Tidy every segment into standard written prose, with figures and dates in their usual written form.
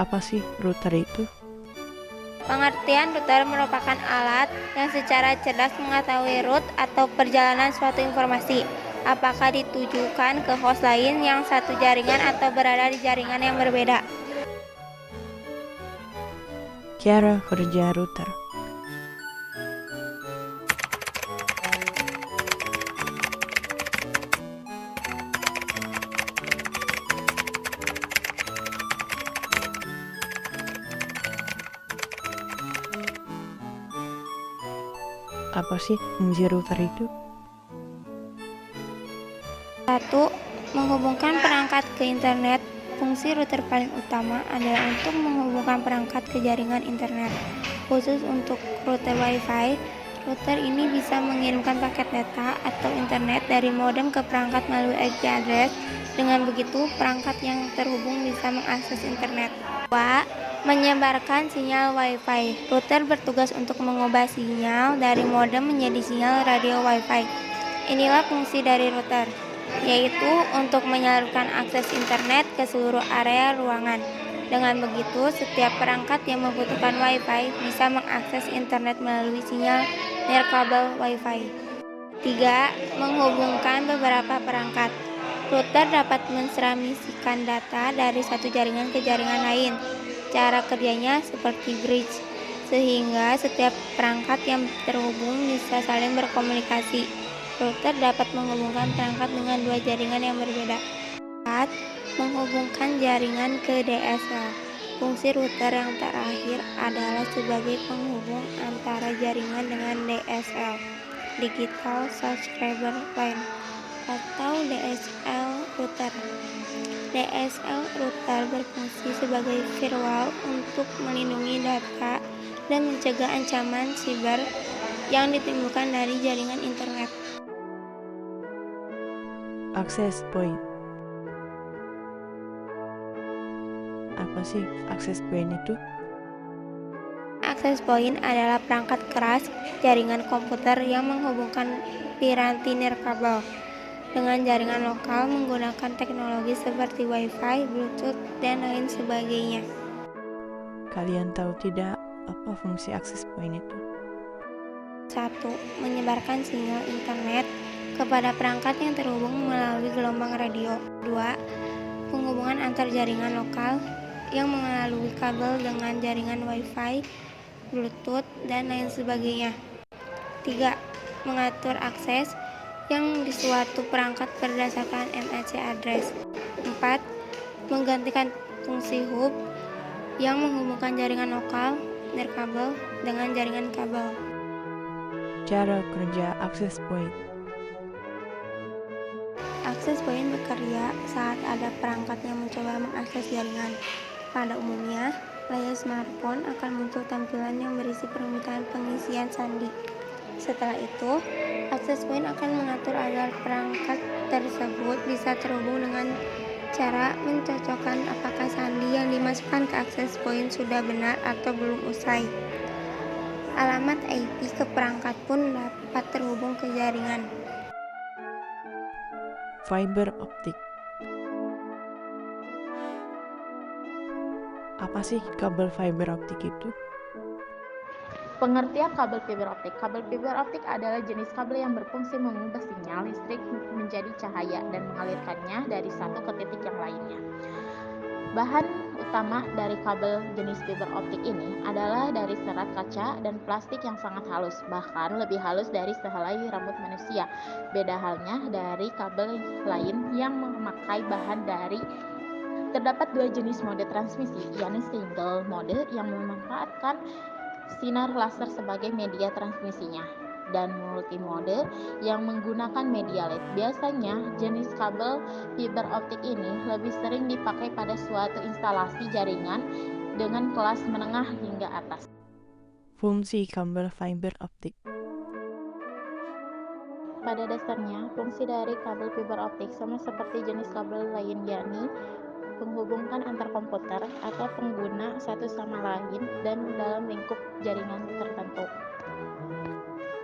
Apa sih router itu? Pengertian router merupakan alat yang secara cerdas mengetahui route atau perjalanan suatu informasi. Apakah ditujukan ke host lain yang satu jaringan atau berada di jaringan yang berbeda. Cara kerja router. Apa sih fungsi router itu? 1. Menghubungkan perangkat ke internet. Fungsi router paling utama adalah untuk menghubungkan perangkat ke jaringan internet. Khusus untuk router Wi-Fi, router ini bisa mengirimkan paket data atau internet dari modem ke perangkat melalui IP address. Dengan begitu, perangkat yang terhubung bisa mengakses internet. 2. Menyebarkan sinyal Wi-Fi. Router bertugas untuk mengubah sinyal dari modem menjadi sinyal radio Wi-Fi. Inilah fungsi dari router, yaitu untuk menyalurkan akses internet ke seluruh area ruangan. Dengan begitu, setiap perangkat yang membutuhkan Wi-Fi bisa mengakses internet melalui sinyal nirkabel Wi-Fi. 3. Menghubungkan beberapa perangkat. Router dapat mentransmisikan data dari satu jaringan ke jaringan lain. Cara kerjanya seperti bridge, sehingga setiap perangkat yang terhubung bisa saling berkomunikasi. Router dapat menghubungkan perangkat dengan dua jaringan yang berbeda. 4. Menghubungkan jaringan ke DSL. Fungsi router yang terakhir adalah sebagai penghubung antara jaringan dengan DSL, Digital Subscriber Line, atau DSL router. DSL router berfungsi sebagai firewall untuk melindungi data dan mencegah ancaman siber yang ditimbulkan dari jaringan internet. Access point. Apa sih access point itu? Access point adalah perangkat keras jaringan komputer yang menghubungkan piranti nirkabel dengan jaringan lokal menggunakan teknologi seperti Wi-Fi, Bluetooth, dan lain sebagainya. Kalian tahu tidak apa fungsi access point itu? 1. Menyebarkan sinyal internet kepada perangkat yang terhubung melalui gelombang radio. 2. Penghubungan antar jaringan lokal yang melalui kabel dengan jaringan Wi-Fi, Bluetooth, dan lain sebagainya. 3. Mengatur akses yang di suatu perangkat berdasarkan MAC address. 4. Menggantikan fungsi hub yang menghubungkan jaringan lokal nirkabel dengan jaringan kabel. Cara kerja access point. Access point bekerja saat ada perangkat yang mencoba mengakses jaringan. Pada umumnya, layar smartphone akan muncul tampilan yang berisi permintaan pengisian sandi. Setelah itu, access point akan mengatur agar perangkat tersebut bisa terhubung dengan cara mencocokkan apakah sandi yang dimasukkan ke access point sudah benar atau belum usai. Alamat IP ke perangkat pun dapat terhubung ke jaringan. Fiber optik. Apa sih kabel fiber optik itu? Pengertian kabel fiber optik. Kabel fiber optik adalah jenis kabel yang berfungsi mengubah sinyal listrik menjadi cahaya dan mengalirkannya dari satu ke titik yang lainnya. Bahan utama dari kabel jenis fiber optik ini adalah dari serat kaca dan plastik yang sangat halus, bahkan lebih halus dari sehelai rambut manusia. Beda halnya dari kabel lain yang memakai bahan dari. Terdapat dua jenis mode transmisi, yakni single mode yang memanfaatkan sinar laser sebagai media transmisinya, dan multimode yang menggunakan media LED. Biasanya, jenis kabel fiber optik ini lebih sering dipakai pada suatu instalasi jaringan dengan kelas menengah hingga atas. Fungsi kabel fiber optik. Pada dasarnya, fungsi dari kabel fiber optik sama seperti jenis kabel lain, yakni menghubungkan antar komputer atau pengguna satu sama lain dan dalam lingkup jaringan tertentu.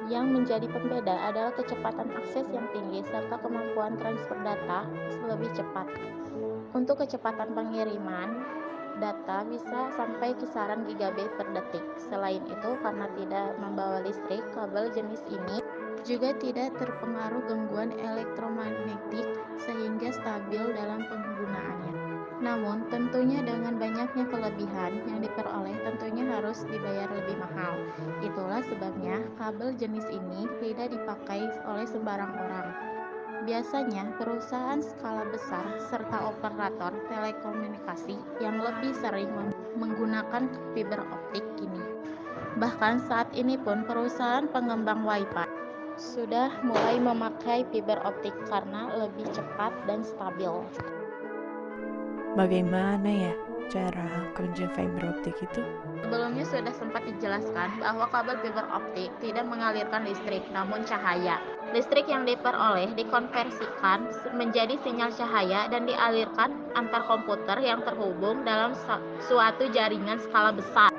Yang menjadi pembeda adalah kecepatan akses yang tinggi serta kemampuan transfer data lebih cepat. Untuk kecepatan pengiriman data bisa sampai kisaran gigabit per detik. Selain itu, karena tidak membawa listrik, kabel jenis ini juga tidak terpengaruh gangguan elektromagnetik sehingga stabil dalam penggunaannya. Namun, tentunya dengan banyaknya kelebihan yang diperoleh tentunya harus dibayar lebih mahal. Itulah sebabnya kabel jenis ini tidak dipakai oleh sembarang orang. Biasanya, perusahaan skala besar serta operator telekomunikasi yang lebih sering menggunakan fiber optik ini. Bahkan saat ini pun perusahaan pengembang Wi-Fi sudah mulai memakai fiber optik karena lebih cepat dan stabil. Bagaimana ya cara kerja fiber optik itu? Sebelumnya sudah sempat dijelaskan bahwa kabel fiber optik tidak mengalirkan listrik, namun cahaya. Listrik yang diperoleh dikonversikan menjadi sinyal cahaya dan dialirkan antar komputer yang terhubung dalam suatu jaringan skala besar.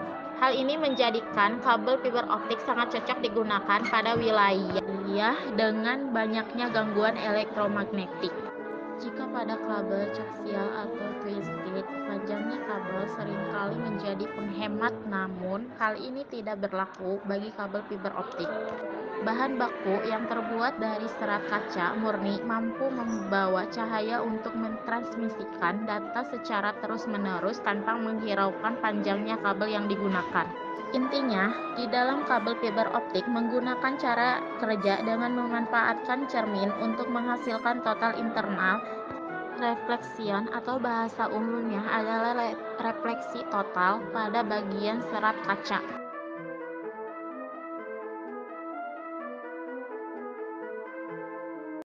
Hal ini menjadikan kabel fiber optik sangat cocok digunakan pada wilayah dengan banyaknya gangguan elektromagnetik. Jika pada kabel koaksial atau twisted, panjangnya kabel seringkali menjadi penghemat, namun hal ini tidak berlaku bagi kabel fiber optik. Bahan baku yang terbuat dari serat kaca murni mampu membawa cahaya untuk mentransmisikan data secara terus-menerus tanpa menghiraukan panjangnya kabel yang digunakan. Intinya, di dalam kabel fiber optik menggunakan cara kerja dengan memanfaatkan cermin untuk menghasilkan total internal reflection atau bahasa umumnya adalah refleksi total pada bagian serat kaca.